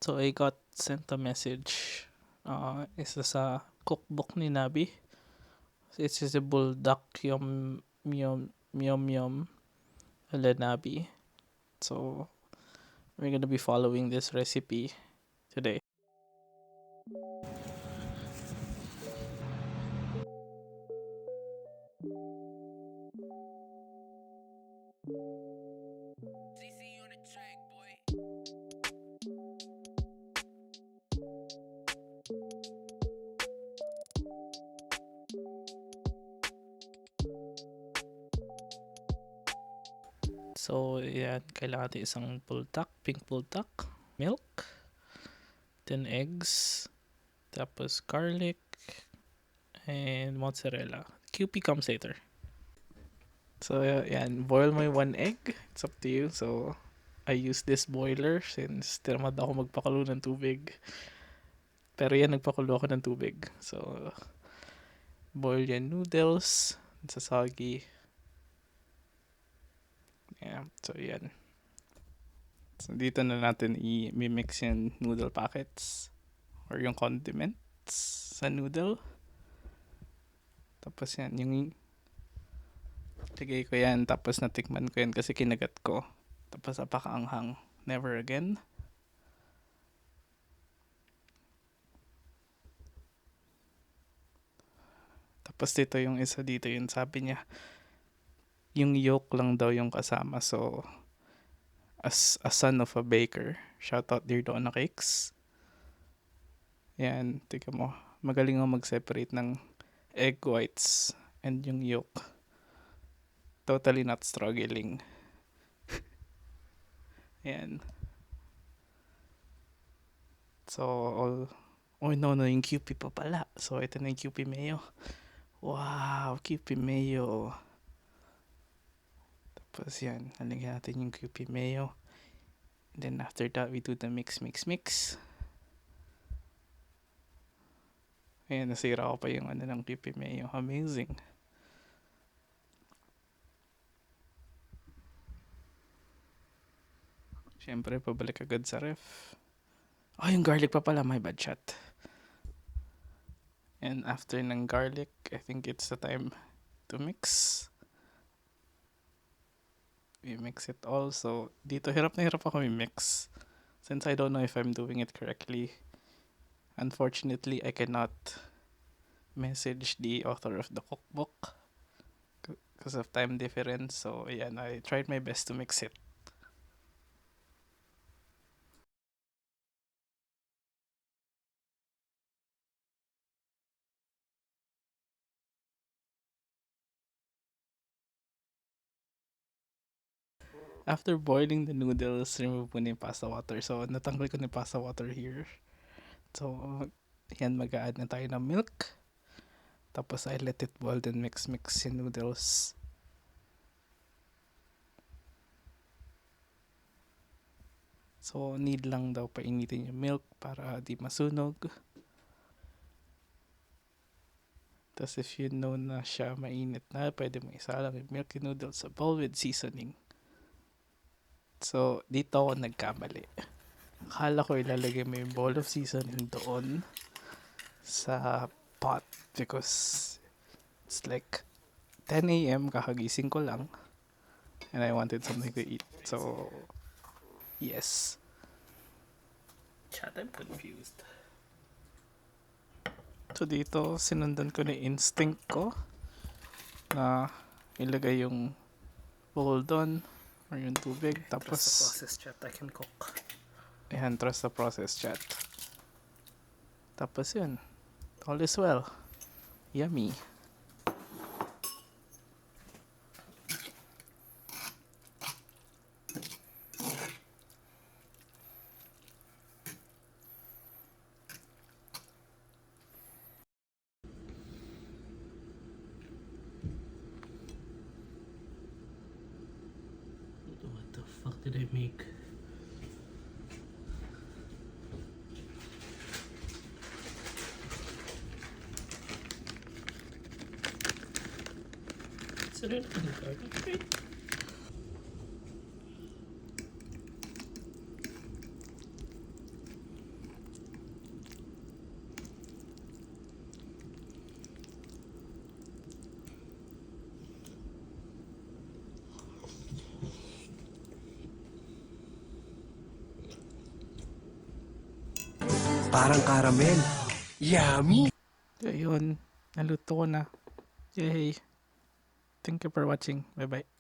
So I got sent a message. Isa sa cookbook ni Nabee. It's just a Buldak yum yum yum yum ala Nabee. So we're gonna be following this recipe today. So, yan. Kailangan natin isang buldak, pink buldak, milk, then eggs, tapos garlic, and mozzarella. QP comes later. So, yan. Boil my one egg. It's up to you. So, I use this boiler since tinamad ako magpakulo ng tubig. Pero yan, nagpakulo ako ng tubig. So, boil yan noodles. Sasagi. Yeah, so yan. So, dito na natin i-mix yung noodle packets or yung condiments sa noodle. Tapos yan, yung lagay ko yan, tapos natikman ko yan kasi kinagat ko. Tapos apakaanghang. Never again. Tapos dito yung isa dito, yun sabi niya, yung yolk lang daw yung kasama. So, as a son of a baker, shout out dear Donna Cakes. Yan, tika mo. Magaling ako mag-separate ng egg whites and yung yolk. Totally not struggling. Yan. So, oh no, yung QP pa pala. So, ito na yung QP mayo. Wow, QP mayo. Tapos yan, halagyan natin yung QP mayo. And then after that, we do the mix. Ayan, nasira ko pa yung ng QP mayo. Amazing. Siyempre, pabalik agad sa ref. Oh, yung garlic pa pala. My bad shot. And after ng garlic, I think it's the time to mix. We mix it all. So, dito hirap na hirap ako i-mix. Since I don't know if I'm doing it correctly. Unfortunately, I cannot message the author of the cookbook because of time difference. So, ayan, I tried my best to mix it. After boiling the noodles, remove ko na yung pasta water. So, natanggal ko na yung pasta water here. So, yan, mag-a-add na tayo ng milk. Tapos, I let it boil then mix yung noodles. So, need lang daw painitin yung milk para di masunog. Tapos, if you know na siya mainit na, pwede mo isalang yung milk and noodles sa bowl with seasoning. So, dito ako nagkamali. Akala ko ilalagay mo yung bowl of seasoning doon sa pot because it's like 10 a.m. kakagising ko lang and I wanted something to eat. So, yes. Chat, I'm confused. So, dito, sinundan ko na instinct ko na ilagay yung bowl doon or yung tubig. Tapos, trust the process, chat. I can cook. Ayan, trust the process, chat. Tapos yun, all is well. Yummy. What the fuck did I make? Sarap ng garlic. Parang caramel. Yummy! Ayun, naluto ko na. Yay! Thank you for watching. Bye-bye.